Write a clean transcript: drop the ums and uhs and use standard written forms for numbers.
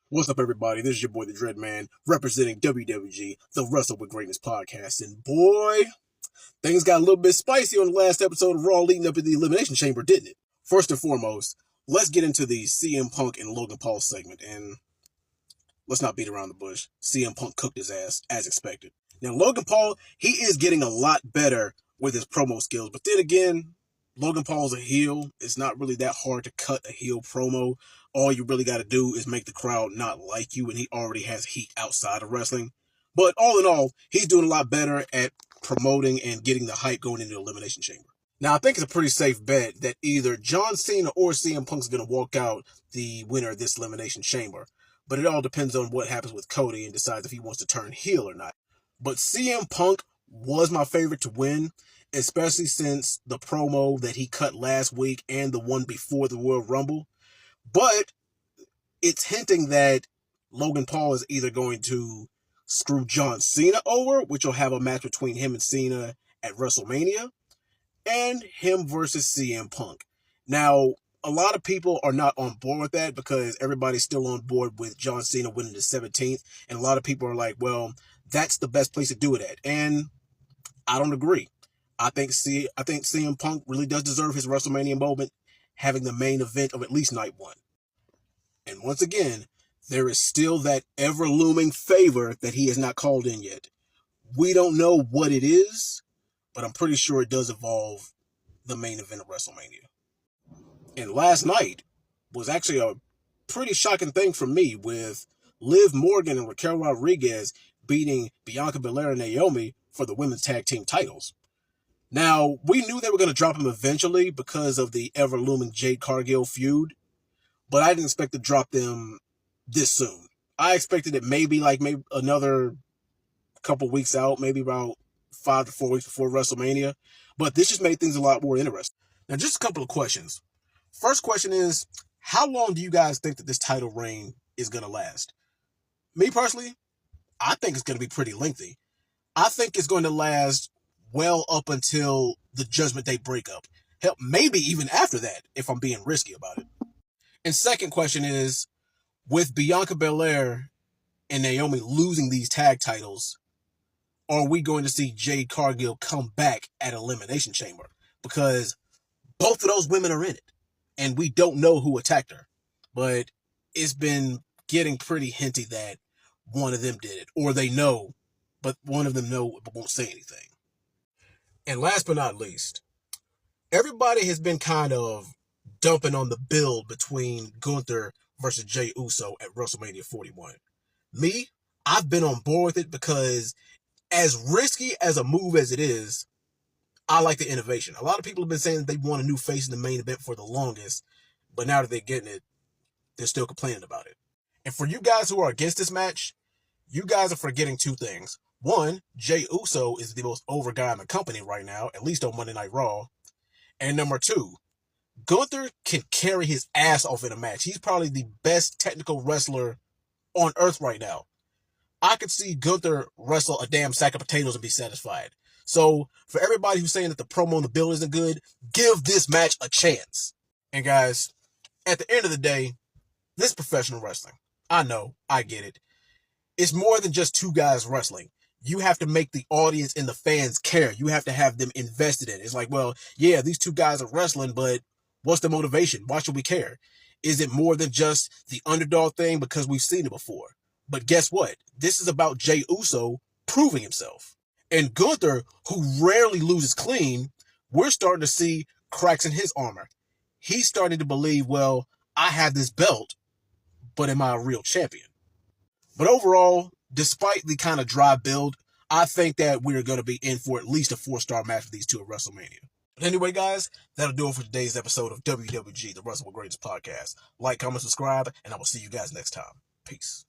What's up, everybody? This is your boy, the Dreadman, representing WWG, the Wrestle with Greatness podcast. And boy, things got a little bit spicy on the last episode of Raw leading up to the Elimination Chamber, didn't it? First and foremost, let's get into the CM Punk and Logan Paul segment. And let's not beat around the bush. CM Punk cooked his ass, as expected. Now, Logan Paul, he is getting a lot better with his promo skills. But then again, Logan Paul's a heel. It's not really that hard to cut a heel promo. All you really got to do is make the crowd not like you, and he already has heat outside of wrestling. But all in all, he's doing a lot better at promoting and getting the hype going into the Elimination Chamber. Now, I think it's a pretty safe bet that either John Cena or CM Punk's going to walk out the winner of this Elimination Chamber. But it all depends on what happens with Cody and decides if he wants to turn heel or not. But CM Punk was my favorite to win, especially since the promo that he cut last week and the one before the Royal Rumble. But it's hinting that Logan Paul is either going to screw John Cena over, which will have a match between him and Cena at WrestleMania, and him versus CM Punk. Now, a lot of people are not on board with that because everybody's still on board with John Cena winning the 17th. And a lot of people are like, well, that's the best place to do it at. And I don't agree. I think CM Punk really does deserve his WrestleMania moment, having the main event of at least night one. And once again, there is still that ever-looming favor that he has not called in yet. We don't know what it is, but I'm pretty sure it does involve the main event of WrestleMania. And last night was actually a pretty shocking thing for me, with Liv Morgan and Raquel Rodriguez beating Bianca Belair and Naomi for the women's tag team titles. Now, we knew they were going to drop them eventually because of the ever-looming Jade Cargill feud, but I didn't expect to drop them this soon. I expected it maybe another couple weeks out, maybe about 5 to 4 weeks before WrestleMania, but this just made things a lot more interesting. Now, just a couple of questions. First question is, how long do you guys think that this title reign is going to last? Me personally, I think it's going to be pretty lengthy. I think it's going to last well up until the Judgment Day breakup. Hell, maybe even after that, if I'm being risky about it. And second question is, with Bianca Belair and Naomi losing these tag titles, are we going to see Jade Cargill come back at Elimination Chamber? Because both of those women are in it, and we don't know who attacked her. But it's been getting pretty hinty that one of them did it, or they know, but one of them know but won't say anything. And last but not least, everybody has been kind of dumping on the build between Gunther versus Jey Uso at WrestleMania 41. Me, I've been on board with it because, as risky as a move as it is, I like the innovation. A lot of people have been saying that they want a new face in the main event for the longest, but now that they're getting it, they're still complaining about it. And for you guys who are against this match, you guys are forgetting two things. One, Jey Uso is the most over guy in the company right now, at least on Monday Night Raw. And number two, Gunther can carry his ass off in a match. He's probably the best technical wrestler on earth right now. I could see Gunther wrestle a damn sack of potatoes and be satisfied. So, for everybody who's saying that the promo on the bill isn't good, give this match a chance. And guys, at the end of the day, this is professional wrestling. I know, I get it. It's more than just two guys wrestling. You have to make the audience and the fans care. You have to have them invested in it. It's like, well, yeah, these two guys are wrestling, but what's the motivation? Why should we care? Is it more than just the underdog thing because we've seen it before? But guess what? This is about Jey Uso proving himself. And Gunther, who rarely loses clean, we're starting to see cracks in his armor. He's starting to believe, well, I have this belt, but am I a real champion? But overall, despite the kind of dry build, I think that we're going to be in for at least a 4-star match with these two at WrestleMania. But anyway, guys, that'll do it for today's episode of WWG, the Wrestle with Greatness podcast. Like, comment, subscribe, and I will see you guys next time. Peace.